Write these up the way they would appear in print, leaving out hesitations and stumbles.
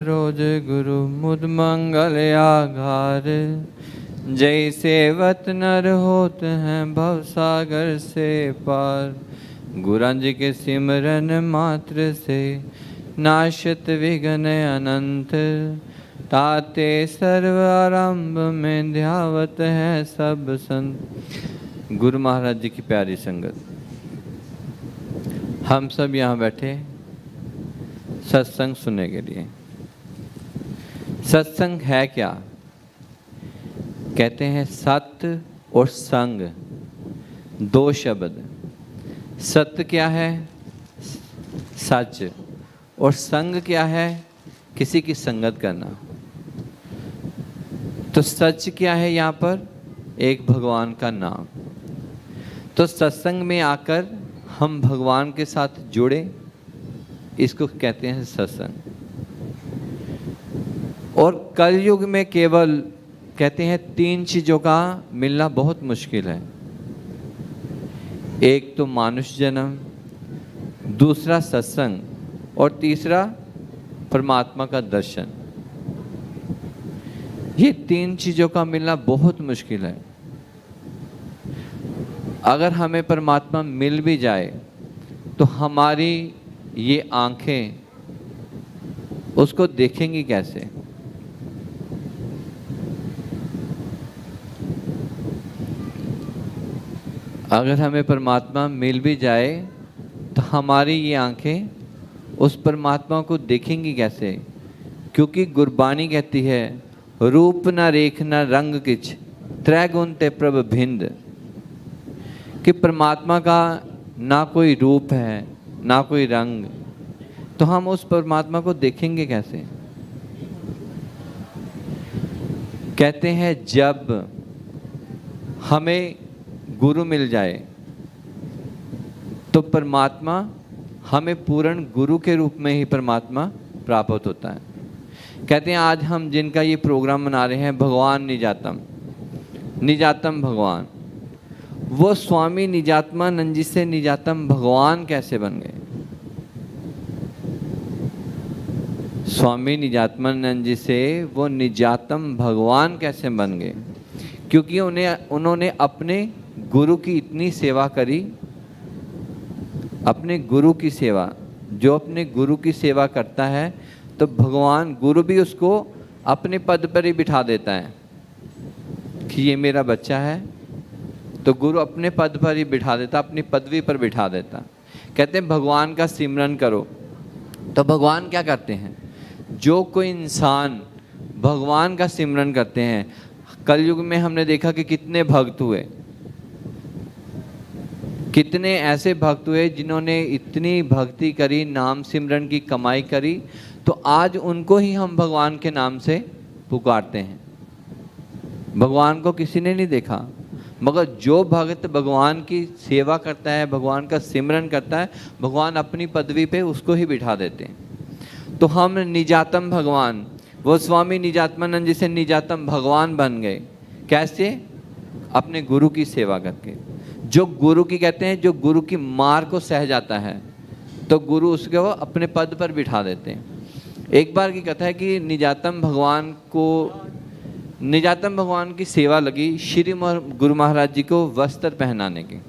रोज गुरु मुद मंगल आघार, जैसे वत नर होत हैं भव सागर से पार। गुरंज के सिमरन मात्र से नाशत विघ्न अनंत, ताते सर्व आरंभ में ध्यावत है सब संत। गुरु महाराज जी की प्यारी संगत, हम सब यहाँ बैठे सत्संग सुनने के लिए। सत्संग है क्या? कहते हैं सत्य और संग, दो शब्द। सत्य क्या है? सच। और संग क्या है? किसी की संगत करना। तो सच क्या है यहाँ पर? एक भगवान का नाम। तो सत्संग में आकर हम भगवान के साथ जुड़े, इसको कहते हैं सत्संग। और कलयुग में केवल कहते हैं तीन चीजों का मिलना बहुत मुश्किल है। एक तो मानुष जन्म, दूसरा सत्संग और तीसरा परमात्मा का दर्शन। ये तीन चीजों का मिलना बहुत मुश्किल है। अगर हमें परमात्मा मिल भी जाए तो हमारी ये आंखें उसको देखेंगी कैसे? अगर हमें परमात्मा मिल भी जाए तो हमारी ये आंखें उस परमात्मा को देखेंगी कैसे? क्योंकि गुरबानी कहती है रूप न रेख न रंग किछ, त्रैगुण ते प्रभ भिंद। कि परमात्मा का ना कोई रूप है ना कोई रंग, तो हम उस परमात्मा को देखेंगे कैसे? कहते हैं जब हमें गुरु मिल जाए तो परमात्मा हमें पूर्ण गुरु के रूप में ही परमात्मा प्राप्त होता है। कहते हैं आज हम जिनका ये प्रोग्राम मना रहे हैं, भगवान निजातम, निजातम भगवान, वो स्वामी निजात्मानंद जी से निजातम भगवान कैसे बन गए? स्वामी निजात्मानंद जी से वो निजातम भगवान कैसे बन गए? क्योंकि उन्होंने अपने गुरु की इतनी सेवा करी। अपने गुरु की सेवा, जो अपने गुरु की सेवा करता है तो भगवान गुरु भी उसको अपने पद पर ही बिठा देता है कि ये मेरा बच्चा है। तो गुरु अपने पद पर ही बिठा देता, अपनी पदवी पर बिठा देता। कहते हैं भगवान का सिमरन करो। तो भगवान क्या करते हैं? जो कोई इंसान भगवान का सिमरन करते हैं, कलयुग में हमने देखा कि कितने भक्त हुए, कितने ऐसे भक्त हुए जिन्होंने इतनी भक्ति करी, नाम सिमरन की कमाई करी, तो आज उनको ही हम भगवान के नाम से पुकारते हैं। भगवान को किसी ने नहीं देखा, मगर जो भक्त भगवान की सेवा करता है, भगवान का सिमरन करता है, भगवान अपनी पदवी पे उसको ही बिठा देते हैं। तो हम निजातम भगवान, वो स्वामी निजात्मानंद जी से निजातम भगवान बन गए। कैसे? अपने गुरु की सेवा करके। जो गुरु की कहते हैं, जो गुरु की मार को सह जाता है तो गुरु उसको अपने पद पर बिठा देते हैं। एक बार की कथा है कि निजातम भगवान की सेवा लगी श्री गुरु महाराज जी को वस्त्र पहनाने की।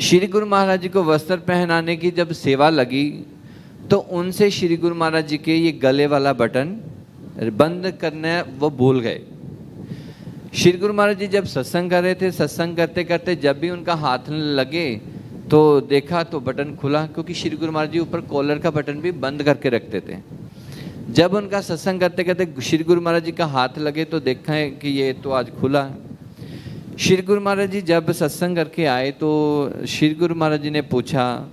श्री गुरु महाराज जी को वस्त्र पहनाने की जब सेवा लगी तो उनसे श्री गुरु महाराज जी के ये गले वाला बटन बंद करना वो भूल गए। श्री गुरु महाराज जी जब सत्संग कर रहे थे, सत्संग करते करते जब भी उनका हाथ लगे तो देखा तो बटन खुला, क्योंकि श्री गुरु महाराज जी ऊपर कॉलर का बटन भी बंद करके रखते थे। जब उनका सत्संग करते करते श्री गुरु महाराज जी का हाथ लगे तो देखा है कि ये तो आज खुला है। श्री गुरु महाराज जी जब सत्संग करके आए तो श्री गुरु महाराज जी ने पूछा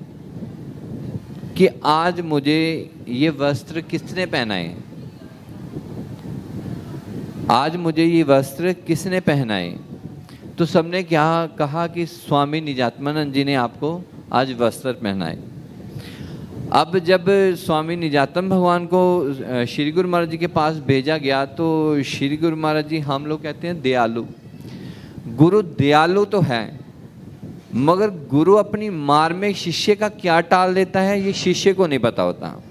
कि आज मुझे ये वस्त्र किसने पहनाए? आज मुझे ये वस्त्र किसने पहनाए? तो सबने क्या कहा कि स्वामी निजात्मानंद जी ने आपको आज वस्त्र पहनाए। अब जब स्वामी निजातम भगवान को श्री गुरु महाराज जी के पास भेजा गया तो श्री गुरु महाराज जी, हम लोग कहते हैं दयालु, गुरु दयालु तो है, मगर गुरु अपनी मार में शिष्य का क्या टाल देता है ये शिष्य को नहीं पता होता।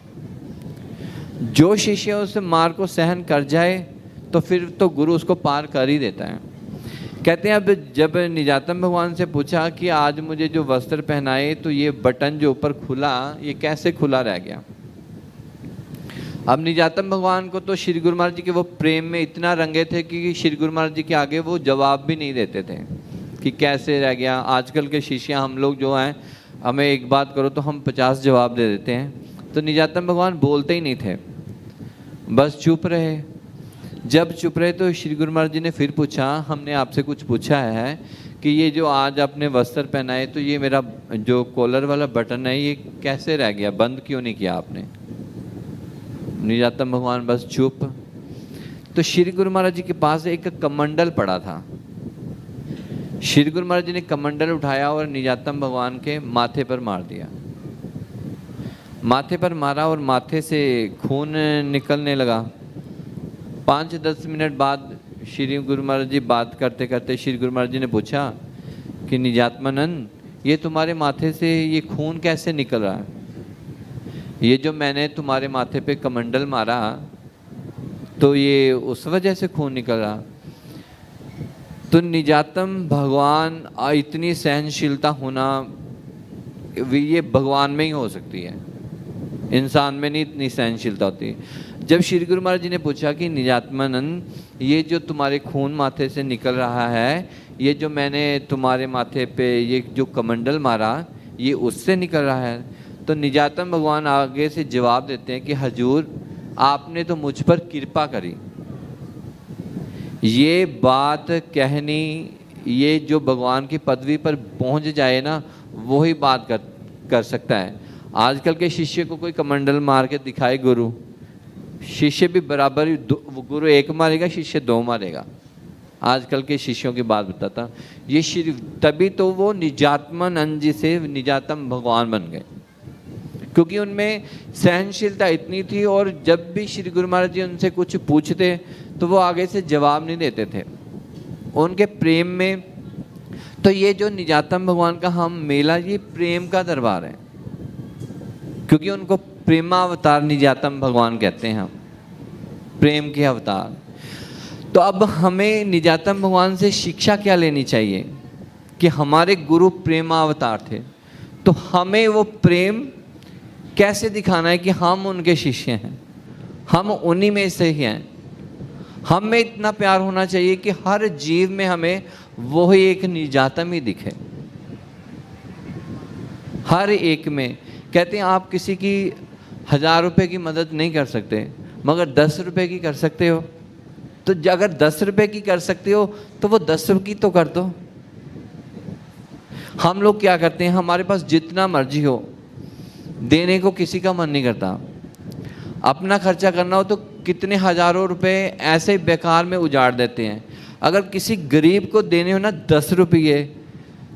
जो शिष्य उस मार को सहन कर जाए तो फिर तो गुरु उसको पार कर ही देता है। कहते हैं अब जब निजातम भगवान से पूछा कि आज मुझे जो वस्त्र पहनाए तो ये बटन जो ऊपर खुला ये कैसे खुला रह गया। अब निजातम भगवान को तो श्री गुरु महाराज जी के वो प्रेम में इतना रंगे थे कि श्री गुरु महाराज जी के आगे वो जवाब भी नहीं देते थे कि कैसे रह गया। आजकल के शिष्य हम लोग जो हैं, हमें एक बात करो तो हम 50 जवाब दे देते हैं। तो निजातम भगवान बोलते ही नहीं थे, बस चुप रहे। जब चुप रहे तो श्री गुरु महाराज जी ने फिर पूछा, हमने आपसे कुछ पूछा है कि ये जो आज आपने वस्त्र पहनाए तो ये मेरा जो कॉलर वाला बटन है ये कैसे रह गया, बंद क्यों नहीं किया आपने। निजातम भगवान बस चुप। तो श्री गुरु महाराज जी के पास एक कमंडल पड़ा था। श्री गुरु महाराज जी ने कमंडल उठाया और निजातम भगवान के माथे पर मार दिया। माथे पर मारा और माथे से खून निकलने लगा। 5-10 मिनट बाद श्री गुरु महाराज जी बात करते करते श्री गुरु महाराज जी ने पूछा कि निजात्मानंद, ये तुम्हारे माथे से ये खून कैसे निकल रहा है। ये जो मैंने तुम्हारे माथे पे कमंडल मारा तो ये उस वजह से खून निकल रहा। तो निजातम भगवान इतनी सहनशीलता होना ये भगवान में ही हो सकती है, इंसान में नहीं इतनी सहनशीलता होती। जब श्री गुरु महाराज जी ने पूछा कि निजात्मानंद, ये जो तुम्हारे खून माथे से निकल रहा है, ये जो मैंने तुम्हारे माथे पे ये जो कमंडल मारा ये उससे निकल रहा है। तो निजातम भगवान आगे से जवाब देते हैं कि हजूर, आपने तो मुझ पर कृपा करी। ये बात कहनी, ये जो भगवान की पदवी पर पहुंच जाए ना, वो ही बात कर सकता है। आजकल के शिष्य को कोई कमंडल मार के दिखाए गुरु, शिष्य भी बराबर ही, गुरु 1 मारेगा, शिष्य 2 मारेगा। आजकल के शिष्यों की बात बताता ये श्री, तभी तो वो निजात्मानंद जी से निजातम भगवान बन गए, क्योंकि उनमें सहनशीलता इतनी थी। और जब भी श्री गुरु महाराज जी उनसे कुछ पूछते तो वो आगे से जवाब नहीं देते थे उनके प्रेम में। तो ये जो निजातम भगवान का हम मेला, ये प्रेम का दरबार है, क्योंकि उनको प्रेमावतार निजातम भगवान कहते हैं हम, प्रेम के अवतार। तो अब हमें निजातम भगवान से शिक्षा क्या लेनी चाहिए कि हमारे गुरु प्रेमावतार थे, तो हमें वो प्रेम कैसे दिखाना है कि हम उनके शिष्य हैं, हम उन्हीं में से ही हैं। हम में इतना प्यार होना चाहिए कि हर जीव में हमें वो ही एक निजातम ही दिखे, हर एक में। कहते हैं आप किसी की 1000 रुपये की मदद नहीं कर सकते, मगर 10 रुपये की कर सकते हो। तो अगर 10 रुपये की कर सकते हो तो वो 10 रुपये की तो कर दो। हम लोग क्या करते हैं, हमारे पास जितना मर्जी हो, देने को किसी का मन नहीं करता। अपना खर्चा करना हो तो कितने हजारों रुपए ऐसे बेकार में उजाड़ देते हैं। अगर किसी गरीब को देने हो ना 10 रुपये,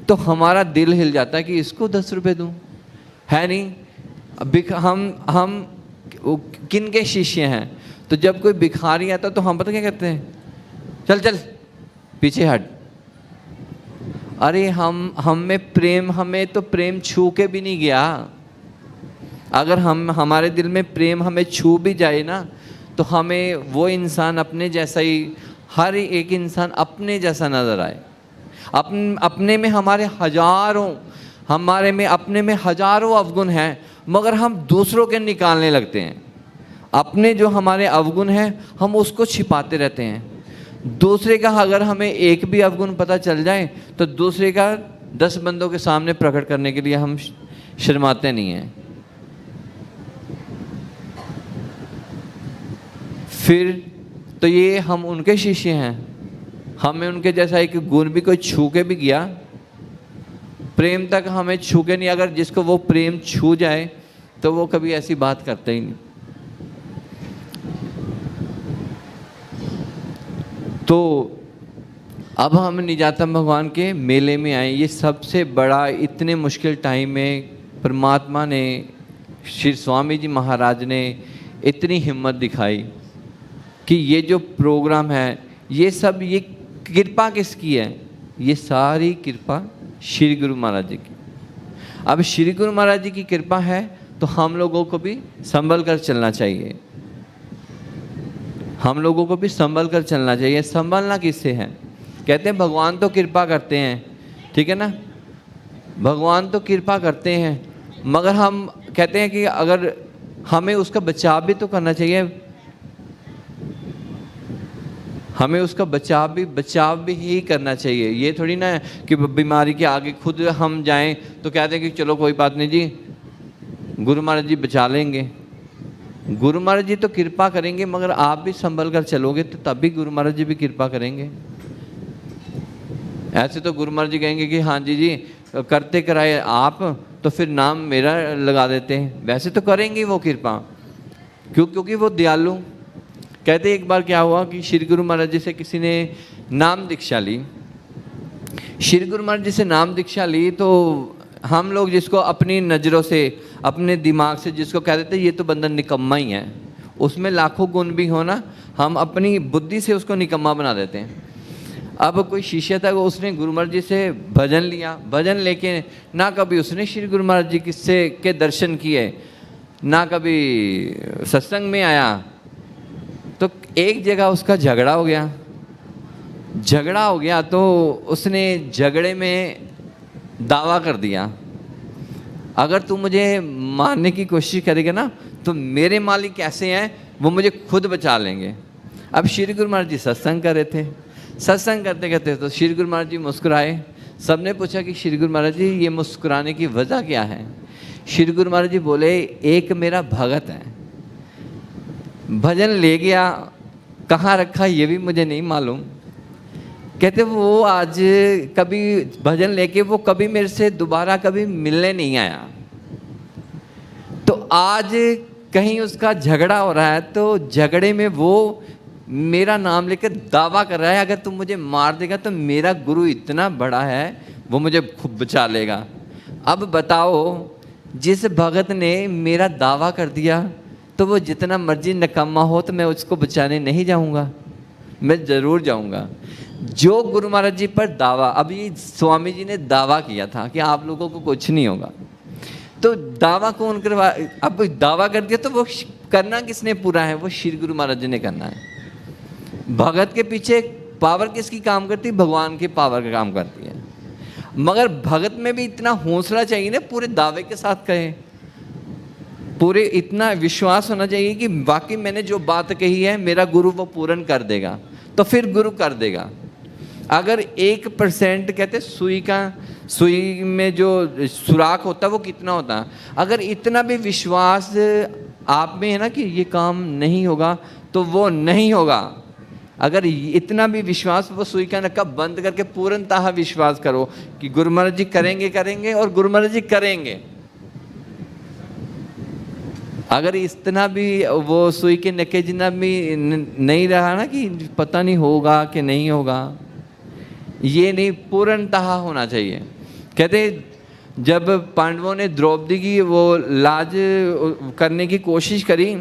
तो हमारा दिल हिल जाता है कि इसको 10 रुपये दूं, है नहीं। हम किन के शिष्य हैं, तो जब कोई भिखारी आता तो हम पता क्या कहते हैं, चल चल पीछे हट। अरे हम में प्रेम, हमें तो प्रेम छू के भी नहीं गया। अगर हमारे दिल में प्रेम हमें छू भी जाए ना, तो हमें वो इंसान अपने जैसा ही, हर एक इंसान अपने जैसा नज़र आए। अपने में अपने में हजारों अवगुण हैं, मगर हम दूसरों के निकालने लगते हैं। अपने जो हमारे अवगुण हैं हम उसको छिपाते रहते हैं। दूसरे का अगर हमें एक भी अवगुण पता चल जाए तो दूसरे का 10 बंदों के सामने प्रकट करने के लिए हम शर्माते नहीं हैं। फिर तो ये हम उनके शिष्य हैं, हमें उनके जैसा एक गुण भी कोई छू के भी गया, प्रेम तक हमें छू के नहीं। अगर जिसको वो प्रेम छू जाए तो वो कभी ऐसी बात करते ही नहीं। तो अब हम निजातम भगवान के मेले में आए। ये सबसे बड़ा, इतने मुश्किल टाइम में परमात्मा ने, श्री स्वामी जी महाराज ने इतनी हिम्मत दिखाई कि ये जो प्रोग्राम है, ये सब, ये कृपा किसकी है, ये सारी कृपा श्री गुरु महाराज जी की। अब श्री गुरु महाराज जी की कृपा है तो हम लोगों को भी संभल कर चलना चाहिए। हम लोगों को भी संभल कर चलना चाहिए। संभलना किससे है? कहते हैं भगवान तो कृपा करते हैं, ठीक है ना, भगवान तो कृपा करते हैं, मगर हम कहते हैं कि अगर हमें उसका बचाव भी तो करना चाहिए, हमें उसका बचाव भी ही करना चाहिए। ये थोड़ी ना कि बीमारी के आगे खुद हम जाएं तो कहते हैं कि चलो कोई बात नहीं जी, गुरु महाराज जी बचा लेंगे। गुरु महाराज जी तो कृपा करेंगे, मगर आप भी संभल कर चलोगे तो तब भी गुरु महाराज जी भी कृपा करेंगे। ऐसे तो गुरु महाराज जी कहेंगे कि हाँ जी करते कराए आप, तो फिर नाम मेरा लगा देते हैं। वैसे तो करेंगे वो कृपा, क्योंकि वो दयालु। कहते एक बार क्या हुआ कि श्री गुरु महाराज जी से किसी ने नाम दीक्षा ली। श्री गुरु महाराज जी से नाम दीक्षा ली तो हम लोग जिसको अपनी नज़रों से, अपने दिमाग से जिसको कह देते ये तो बंदा निकम्मा ही है, उसमें लाखों गुण भी हो ना, हम अपनी बुद्धि से उसको निकम्मा बना देते हैं। अब कोई शिष्य था, उसने गुरु महाराज जी से भजन लिया, भजन लेके ना कभी उसने श्री गुरु महाराज जी किससे के दर्शन किए, ना कभी सत्संग में आया, तो एक जगह उसका झगड़ा हो गया तो उसने झगड़े में दावा कर दिया, अगर तू मुझे मारने की कोशिश करेगा ना तो मेरे मालिक कैसे हैं वो मुझे खुद बचा लेंगे। अब श्री गुरु महाराज जी सत्संग कर रहे थे, सत्संग करते करते तो श्री गुरु महाराज जी मुस्कुराए। सबने पूछा कि श्री गुरु महाराज जी ये मुस्कुराने की वजह क्या है? श्री गुरु महाराज जी बोले, एक मेरा भगत है, भजन ले गया, कहाँ रखा ये भी मुझे नहीं मालूम। कहते वो आज कभी भजन लेके वो कभी मेरे से दोबारा कभी मिलने नहीं आया, तो आज कहीं उसका झगड़ा हो रहा है, तो झगड़े में वो मेरा नाम लेकर दावा कर रहा है, अगर तुम मुझे मार देगा तो मेरा गुरु इतना बड़ा है वो मुझे खूब बचा लेगा। अब बताओ, जिस भगत ने मेरा दावा कर दिया तो वो जितना मर्जी निकम्मा हो तो मैं उसको बचाने नहीं जाऊंगा, मैं ज़रूर जाऊंगा। जो गुरु महाराज जी पर दावा, अभी स्वामी जी ने दावा किया था कि आप लोगों को कुछ नहीं होगा, तो दावा कौन करवा, अब दावा कर दिया तो वो करना किसने पूरा है? वो श्री गुरु महाराज जी ने करना है। भगत के पीछे पावर किसकी काम करती है? भगवान की पावर का काम करती है। मगर भगत में भी इतना हौसला चाहिए ना, पूरे दावे के साथ कहे, पूरे इतना विश्वास होना चाहिए कि वाकई मैंने जो बात कही है मेरा गुरु वो पूर्ण कर देगा, तो फिर गुरु कर देगा। अगर 1% कहते सुई में जो सुराख होता है वो कितना होता है, अगर इतना भी विश्वास आप में है ना कि ये काम नहीं होगा तो वो नहीं होगा। अगर इतना भी विश्वास, वो सुई का नक्का बंद करके पूर्णतः विश्वास करो कि गुरु महाराज जी करेंगे और गुरु महाराज जी करेंगे। अगर इतना भी वो सुई के नक्के जितना भी नहीं रहा ना कि पता नहीं होगा कि नहीं होगा, ये नहीं, पूर्णतः होना चाहिए। कहते जब पांडवों ने द्रौपदी की वो लाज करने की कोशिश करी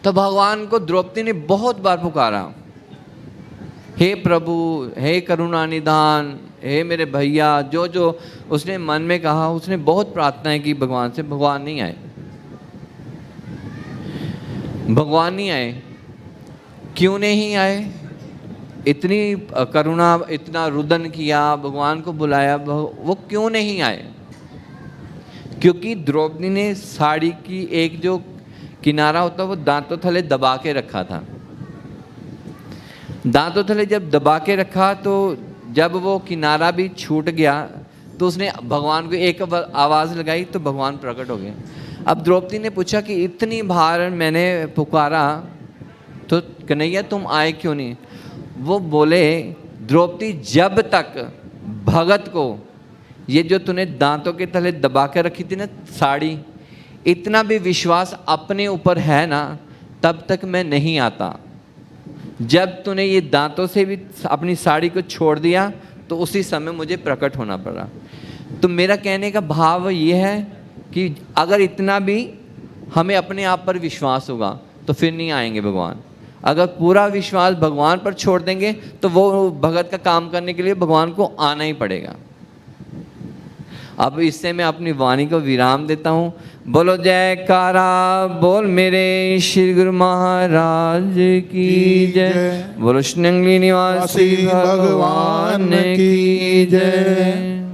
तो भगवान को द्रौपदी ने बहुत बार पुकारा, हे प्रभु, हे करुणा निधान, हे मेरे भैया, जो जो उसने मन में कहा, उसने बहुत प्रार्थनाएं की भगवान से, भगवान नहीं आए। भगवान नहीं आए। क्यों नहीं आए? इतनी करुणा, इतना रुदन किया, भगवान को बुलाया, वो क्यों नहीं आए? क्योंकि द्रौपदी ने साड़ी की एक जो किनारा होता है वो दांतों थले दबा के रखा था। दांतों थले जब दबा के रखा तो जब वो किनारा भी छूट गया तो उसने भगवान को एक आवाज़ लगाई तो भगवान प्रकट हो गए। अब द्रौपदी ने पूछा कि इतनी बार मैंने पुकारा तो कन्हैया तुम आए क्यों नहीं? वो बोले, द्रौपदी जब तक भगत को ये जो तूने दांतों के तले दबा के रखी थी ना साड़ी, इतना भी विश्वास अपने ऊपर है ना, तब तक मैं नहीं आता। जब तूने ये दांतों से भी अपनी साड़ी को छोड़ दिया तो उसी समय मुझे प्रकट होना पड़ा। तो मेरा कहने का भाव ये है कि अगर इतना भी हमें अपने आप पर विश्वास होगा तो फिर नहीं आएंगे भगवान। अगर पूरा विश्वास भगवान पर छोड़ देंगे तो वो भगत का काम करने के लिए भगवान को आना ही पड़ेगा। अब इससे मैं अपनी वाणी को विराम देता हूँ। बोलो जयकारा बोल मेरे श्री गुरु महाराज की जय। बोलो श्रृंगली निवासी भगवान की जय।